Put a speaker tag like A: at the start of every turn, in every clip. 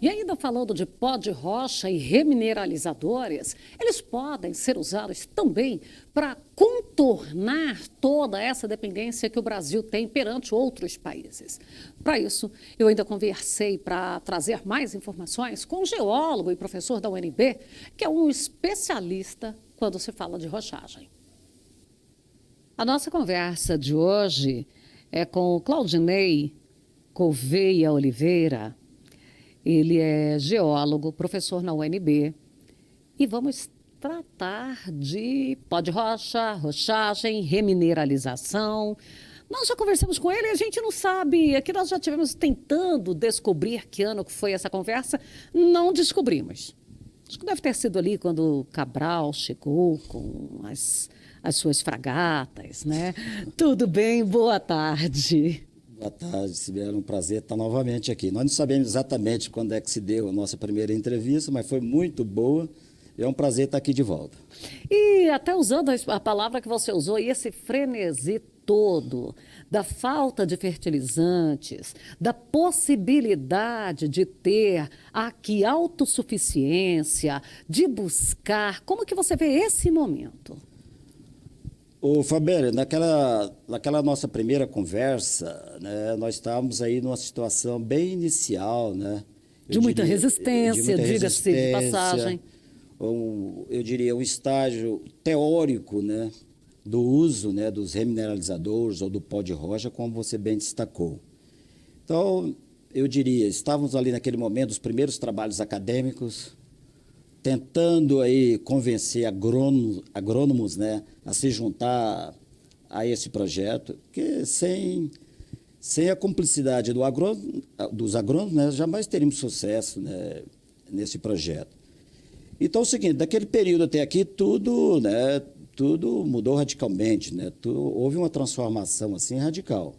A: E ainda falando de pó de rocha e remineralizadores, eles podem ser usados também para contornar toda essa dependência que o Brasil tem perante outros países. Para isso, eu ainda conversei para trazer mais informações com um geólogo e professor da UNB, que é um especialista quando se fala de rochagem. A nossa conversa de hoje é com o Claudinei Gouveia Oliveira. Ele é geólogo, professor na UNB, e vamos tratar de pó de rocha, rochagem, remineralização. Nós já conversamos com ele e a gente não sabe, aqui nós já estivemos tentando descobrir que ano que foi essa conversa, não descobrimos. Acho que deve ter sido ali quando Cabral chegou com as suas fragatas, né? Tudo bem, boa tarde.
B: Boa tarde, Sibeli. É um prazer estar novamente aqui. Nós não sabemos exatamente quando é que se deu a nossa primeira entrevista, mas foi muito boa. É um prazer estar aqui de volta.
A: E até usando a palavra que você usou, e esse frenesi todo da falta de fertilizantes, da possibilidade de ter aqui autossuficiência, de buscar, como que você vê esse momento?
B: Ô, Fabério, naquela nossa primeira conversa, né, nós estávamos aí numa situação bem inicial, né?
A: De muita resistência, diga-se de passagem.
B: Eu diria um estágio teórico, né, do uso, né, dos remineralizadores ou do pó de rocha, como você bem destacou. Então, eu diria, estávamos ali naquele momento, os primeiros trabalhos acadêmicos, tentando aí convencer agrônomos, né, a se juntar a esse projeto, que sem a cumplicidade dos agrônomos, né, jamais teríamos sucesso, né, nesse projeto. Então é o seguinte, daquele período até aqui, tudo mudou radicalmente, né, houve uma transformação assim radical.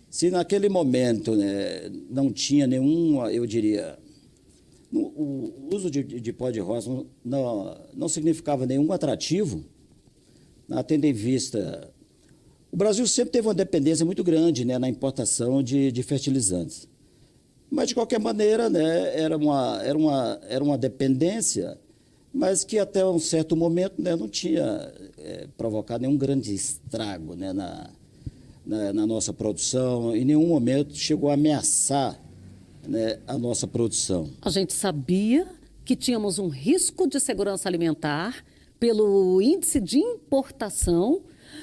B: Se naquele momento, né, não tinha nenhuma, eu diria, o uso de pó de rocha não significava nenhum atrativo, tendo em vista. O Brasil sempre teve uma dependência muito grande, né, na importação de fertilizantes. Mas, de qualquer maneira, né, era uma dependência, mas que até um certo momento, né, não tinha provocado nenhum grande estrago, né, na nossa produção. Em nenhum momento chegou a ameaçar, né, a nossa produção.
A: A gente sabia que tínhamos um risco de segurança alimentar pelo índice de importação,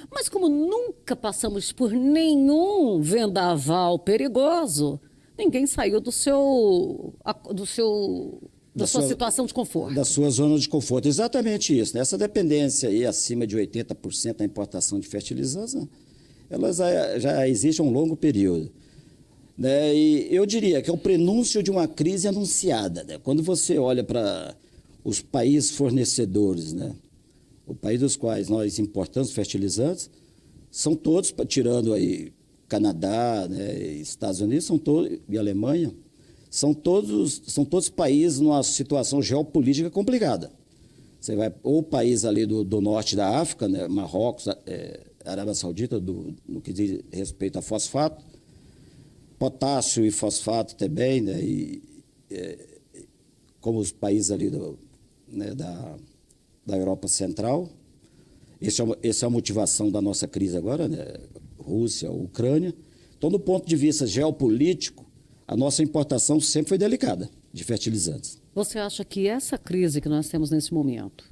A: mas como nunca passamos por nenhum vendaval perigoso, ninguém saiu da sua situação de conforto.
B: Da sua zona de conforto. Exatamente isso. Essa dependência aí, acima de 80% da importação de fertilizantes, né, ela já existe há um longo período. Né, e eu diria que é o prenúncio de uma crise anunciada. Né? Quando você olha para os países fornecedores, né, o país dos quais nós importamos fertilizantes, são todos, tirando aí Canadá, né, Estados Unidos, e Alemanha, são todos países numa situação geopolítica complicada. Você vai ou país ali do norte da África, né, Marrocos, Arábia Saudita, no que diz respeito a fosfato, potássio e fosfato também, né, como os países ali né, da Europa Central. Essa é a motivação da nossa crise agora, né, Rússia, Ucrânia. Então, do ponto de vista geopolítico, a nossa importação sempre foi delicada de fertilizantes.
A: Você acha que essa crise que nós temos nesse momento,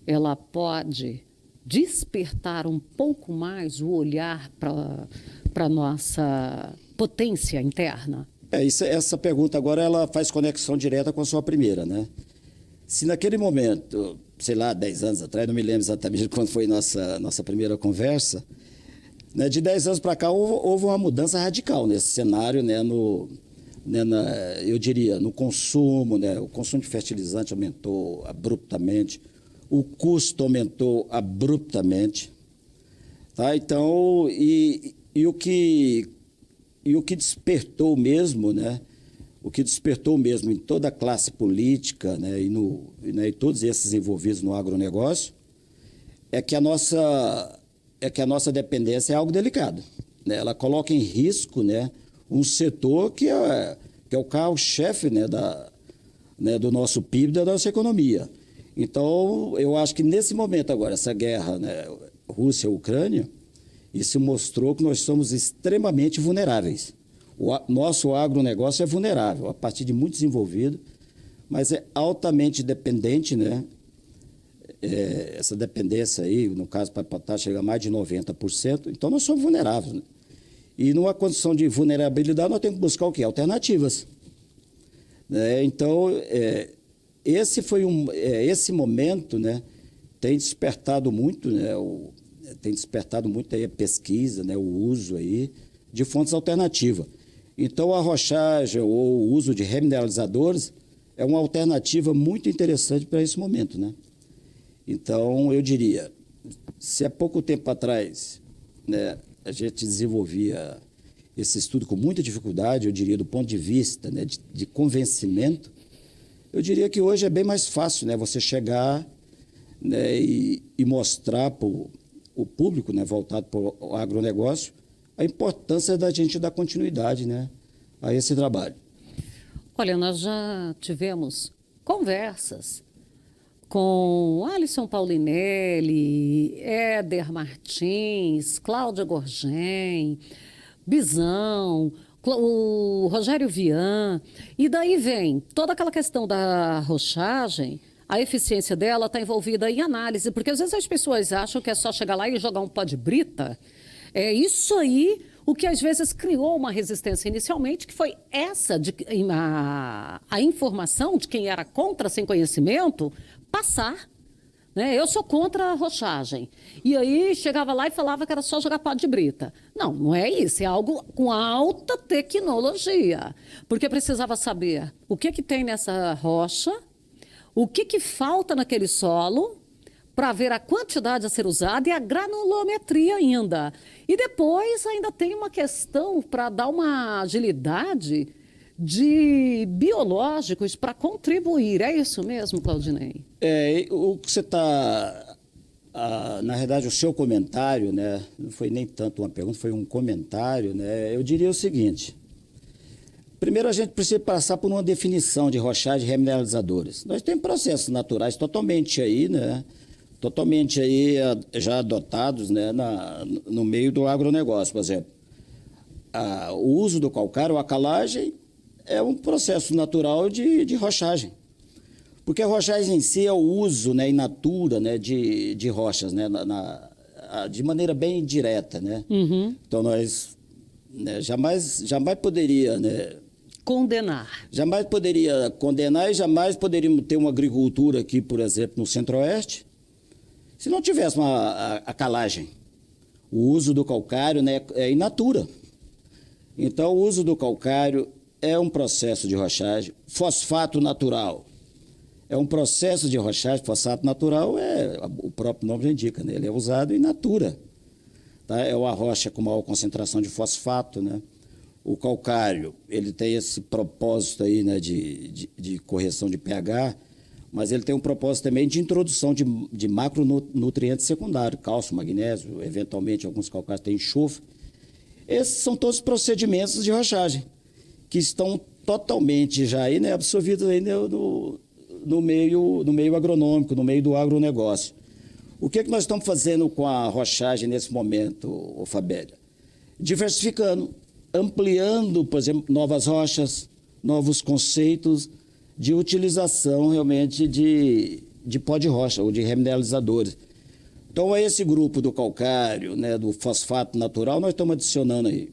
A: ela pode despertar um pouco mais o olhar para a nossa potência interna?
B: Essa pergunta agora ela faz conexão direta com a sua primeira, né? Se naquele momento, sei lá, 10 anos atrás, não me lembro exatamente quando foi nossa primeira conversa, né, de 10 anos para cá houve uma mudança radical nesse cenário, né, eu diria, no consumo, né, o consumo de fertilizante aumentou abruptamente, o custo aumentou abruptamente, tá? Então, o que despertou mesmo, né? O que despertou mesmo em toda a classe política, né, e todos esses envolvidos no agronegócio, é que a nossa dependência é algo delicado, né? Ela coloca em risco, né, um setor que que é o carro-chefe, né, do nosso PIB, da nossa economia. Então, eu acho que nesse momento agora, essa guerra, né, Rússia-Ucrânia, isso mostrou que nós somos extremamente vulneráveis. Nosso agronegócio é vulnerável, a partir de muito desenvolvido, mas é altamente dependente, né? Essa dependência aí, no caso para potássio, chega a mais de 90%, então nós somos vulneráveis. Né? E numa condição de vulnerabilidade, nós temos que buscar o quê? Alternativas. Então, esse momento, né, tem despertado muito, né, aí a pesquisa, né, o uso aí de fontes alternativas. Então, a arrochagem ou o uso de remineralizadores é uma alternativa muito interessante para esse momento, né? Então, eu diria, se há pouco tempo atrás, né, a gente desenvolvia esse estudo com muita dificuldade, eu diria, do ponto de vista, né, de convencimento, eu diria que hoje é bem mais fácil, né, você chegar, né, e mostrar para o público, né, voltado para o agronegócio, a importância da gente dar continuidade, né, a esse trabalho.
A: Olha, nós já tivemos conversas com Alisson Paulinelli, Éder Martins, Cláudia Gorgem, Bizão, o Rogério Vian, e daí vem toda aquela questão da arrochagem, a eficiência dela está envolvida em análise, porque às vezes as pessoas acham que é só chegar lá e jogar um pó de brita. É isso aí o que às vezes criou uma resistência inicialmente, que foi essa, a informação de quem era contra sem conhecimento, passar. Né? Eu sou contra a arrochagem. E aí chegava lá e falava que era só jogar pó de brita. Não, não é isso, é algo com alta tecnologia. Porque precisava saber o que tem nessa rocha, o que falta naquele solo, para ver a quantidade a ser usada e a granulometria ainda. E depois ainda tem uma questão para dar uma agilidade de biológicos para contribuir. É isso mesmo, Claudinei?
B: O que você está... na verdade, o seu comentário, né, não foi nem tanto uma pergunta, foi um comentário, né, eu diria o seguinte. Primeiro, a gente precisa passar por uma definição de rochagem e remineralizadores. Nós temos processos naturais totalmente aí, né, já adotados, né, no meio do agronegócio. Por exemplo, o uso do calcário, a calagem, é um processo natural de rochagem. Porque a rochagem em si é o uso, né, in natura, né, de rochas, né, de maneira bem direta. Né?
A: Uhum.
B: Então, nós, né, jamais poderia... Né, Jamais poderia condenar e jamais poderíamos ter uma agricultura aqui, por exemplo, no Centro-Oeste, se não tivesse a calagem. O uso do calcário, né, é in natura. Então, o uso do calcário é um processo de rochagem. Fosfato natural é um processo de rochagem. Fosfato natural, o próprio nome já indica, né, ele é usado in natura. Tá? É uma rocha com maior concentração de fosfato, né? O calcário, ele tem esse propósito aí, né, de correção de pH, mas ele tem um propósito também de introdução de macronutrientes secundários, cálcio, magnésio, eventualmente alguns calcários têm enxofre. Esses são todos procedimentos de rochagem, que estão totalmente já aí, né, absorvidos aí no meio agronômico, no meio do agronegócio. O que nós estamos fazendo com a rochagem nesse momento, Fabélia? Diversificando, ampliando, por exemplo, novas rochas, novos conceitos de utilização realmente de pó de rocha ou de remineralizadores. Então, a esse grupo do calcário, né, do fosfato natural, nós estamos adicionando aí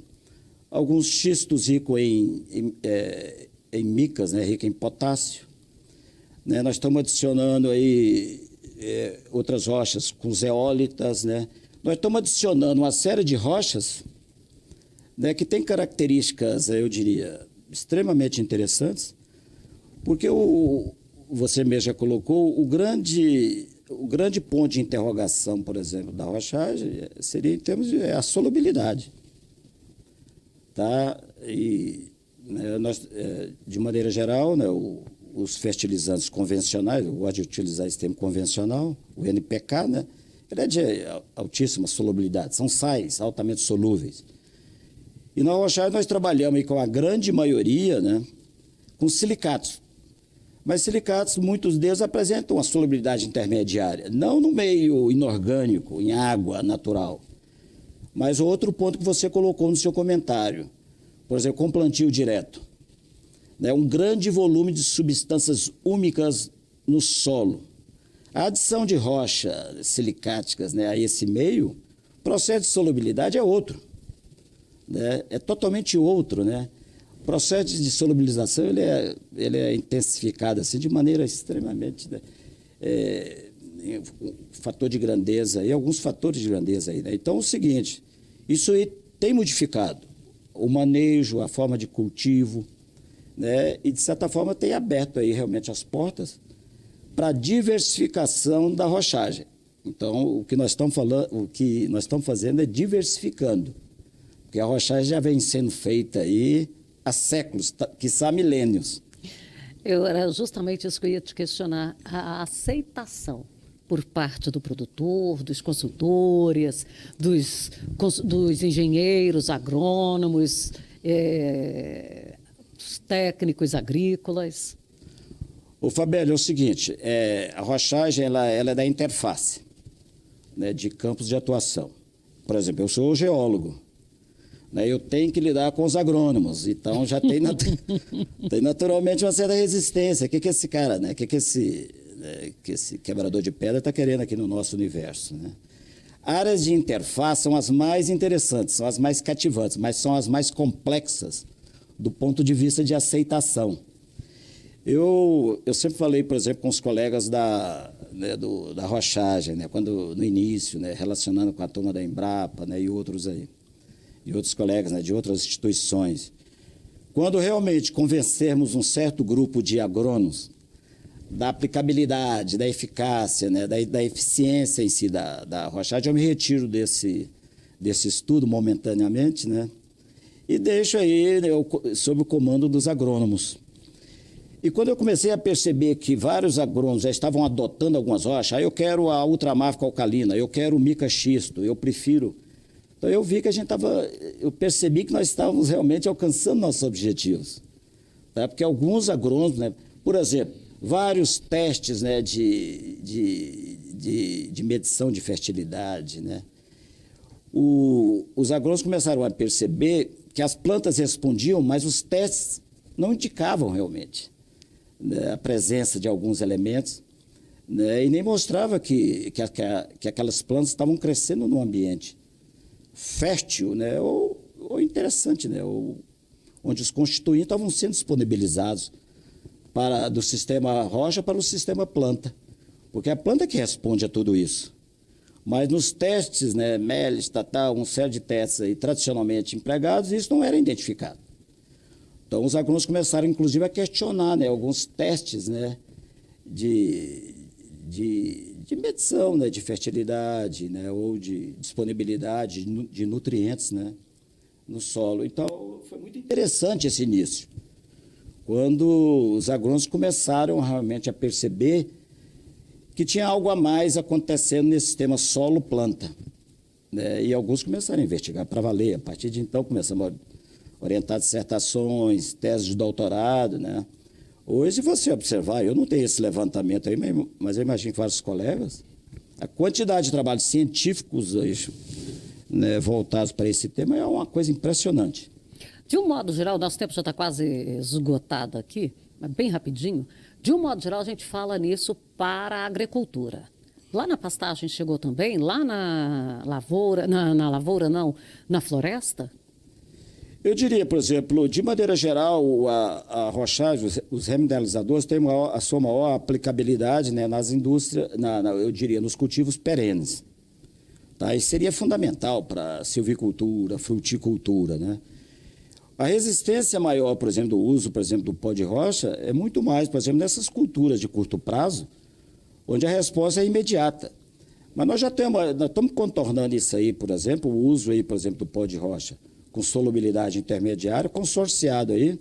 B: alguns xistos ricos em micas, né, ricos em potássio. Né, nós estamos adicionando aí outras rochas com zeólitas. Né. Nós estamos adicionando uma série de rochas, né, que tem características, eu diria, extremamente interessantes, porque você mesmo já colocou, o grande ponto de interrogação, por exemplo, da rochagem seria em termos de a solubilidade. Tá? E né, nós, de maneira geral, né, os fertilizantes convencionais, eu gosto de utilizar esse termo convencional, o NPK, né, ele é de altíssima solubilidade, são sais altamente solúveis. E na rochagem nós trabalhamos aí com a grande maioria, né, com silicatos. Mas silicatos, muitos deles apresentam uma solubilidade intermediária, não no meio inorgânico, em água natural. Mas outro ponto que você colocou no seu comentário, por exemplo, com plantio direto, né, um grande volume de substâncias úmicas no solo. A adição de rochas silicáticas, né, a esse meio, o processo de solubilidade é outro, né, é totalmente outro, né? O processo de solubilização ele é intensificado assim, de maneira extremamente... Né, fator de grandeza, e alguns fatores de grandeza aí, né? Então, é o seguinte, isso aí tem modificado o manejo, a forma de cultivo, né? E, de certa forma, tem aberto aí realmente as portas para a diversificação da rochagem. Então, o que nós estamos falando, o que nós estamos fazendo é diversificando, porque a rochagem já vem sendo feita aí há séculos, quiçá milênios.
A: Era justamente isso que eu ia te questionar, a aceitação por parte do produtor, dos consultores, dos engenheiros, agrônomos, dos técnicos agrícolas.
B: O Fabélio, é o seguinte, a rochagem ela é da interface, né, de campos de atuação. Por exemplo, eu sou geólogo, né, eu tenho que lidar com os agrônomos, então já tem, tem naturalmente uma certa resistência. O que esse cara, né, que esse quebrador de pedra está querendo aqui no nosso universo, né? Áreas de interface são as mais interessantes, são as mais cativantes, mas são as mais complexas do ponto de vista de aceitação. Eu sempre falei, por exemplo, com os colegas da rochagem, né, quando, no início, né, relacionando com a turma da Embrapa, né, e outros aí, e outros colegas, né, de outras instituições. Quando realmente convencermos um certo grupo de agrônomos da aplicabilidade, da eficácia, né, da eficiência em si da rochagem, eu me retiro desse estudo momentaneamente, né, e deixo aí, né, sob o comando dos agrônomos. E quando eu comecei a perceber que vários agrônomos já estavam adotando algumas rochas, aí eu quero a ultramáfica alcalina, eu quero o mica xisto, eu prefiro. Então eu vi que eu percebi que nós estávamos realmente alcançando nossos objetivos. Tá? Porque alguns agrônomos, né, por exemplo, vários testes, né, de medição de fertilidade, né, os agrônomos começaram a perceber que as plantas respondiam, mas os testes não indicavam realmente, né, a presença de alguns elementos, né, e nem mostrava que aquelas plantas estavam crescendo num ambiente fértil, né, ou interessante, né, onde os constituintes estavam sendo disponibilizados do sistema rocha para o sistema planta, porque é a planta que responde a tudo isso. Mas nos testes, né, MELIS, uma série de testes aí, tradicionalmente empregados, isso não era identificado. Então, os agrônomos começaram, inclusive, a questionar, né, alguns testes, né, de medição, né, de fertilidade, né, ou de disponibilidade de nutrientes, né, no solo. Então, foi muito interessante esse início, quando os agrônomos começaram realmente a perceber que tinha algo a mais acontecendo nesse sistema solo-planta, né, e alguns começaram a investigar para valer. A partir de então, começamos a orientar dissertações, teses de doutorado, né. Hoje, se você observar, eu não tenho esse levantamento aí, mas eu imagino que vários colegas, a quantidade de trabalhos científicos hoje, né, voltados para esse tema é uma coisa impressionante.
A: De um modo geral, nosso tempo já está quase esgotado aqui, mas bem rapidinho. De um modo geral, a gente fala nisso para a agricultura. Lá na pastagem chegou também? Lá na lavoura, na lavoura não, na floresta?
B: Eu diria, por exemplo, de maneira geral, a rochagem, os remineralizadores têm a sua maior aplicabilidade, né, nas indústrias, eu diria, nos cultivos perenes. Tá? Isso seria fundamental para a silvicultura, fruticultura, né? A resistência maior, por exemplo, do uso, por exemplo, do pó de rocha, é muito mais, por exemplo, nessas culturas de curto prazo, onde a resposta é imediata. Mas nós estamos contornando isso aí, por exemplo, o uso aí, por exemplo, do pó de rocha, com solubilidade intermediária, consorciado aí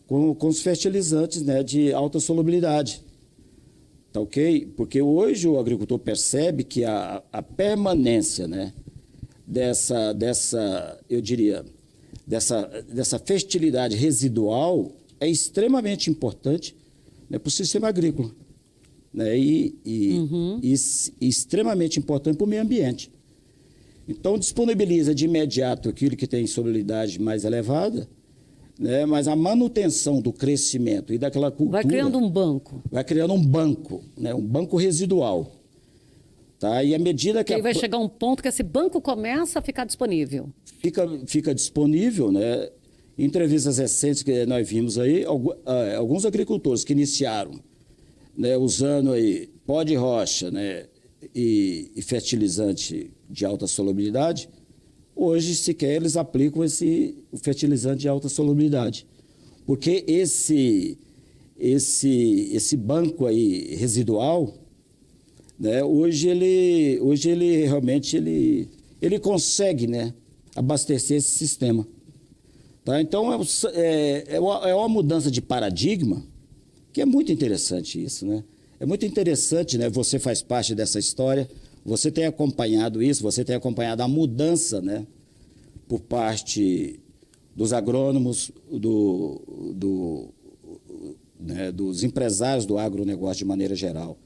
B: com os fertilizantes, né, de alta solubilidade. Tá ok? Porque hoje o agricultor percebe que a permanência, né, dessa fertilidade residual é extremamente importante, né, para o sistema agrícola, né, e extremamente importante para o meio ambiente. Então, disponibiliza de imediato aquilo que tem solubilidade mais elevada, né, mas a manutenção do crescimento e daquela cultura...
A: Vai criando um banco.
B: Vai criando um banco, né, um banco residual. Tá? E à medida que...
A: E aí vai chegar um ponto que esse banco começa a ficar disponível.
B: Fica disponível, né? Em entrevistas recentes que nós vimos aí, alguns agricultores que iniciaram, né, usando aí pó de rocha, né, e fertilizante de alta solubilidade, hoje sequer eles aplicam o fertilizante de alta solubilidade. Porque esse banco aí residual, né, hoje ele realmente ele consegue, né, abastecer esse sistema. Tá? Então, é uma mudança de paradigma que é muito interessante isso, né? É muito interessante, né? Você faz parte dessa história, você tem acompanhado isso, você tem acompanhado a mudança, né, por parte dos agrônomos, né, dos empresários do agronegócio de maneira geral.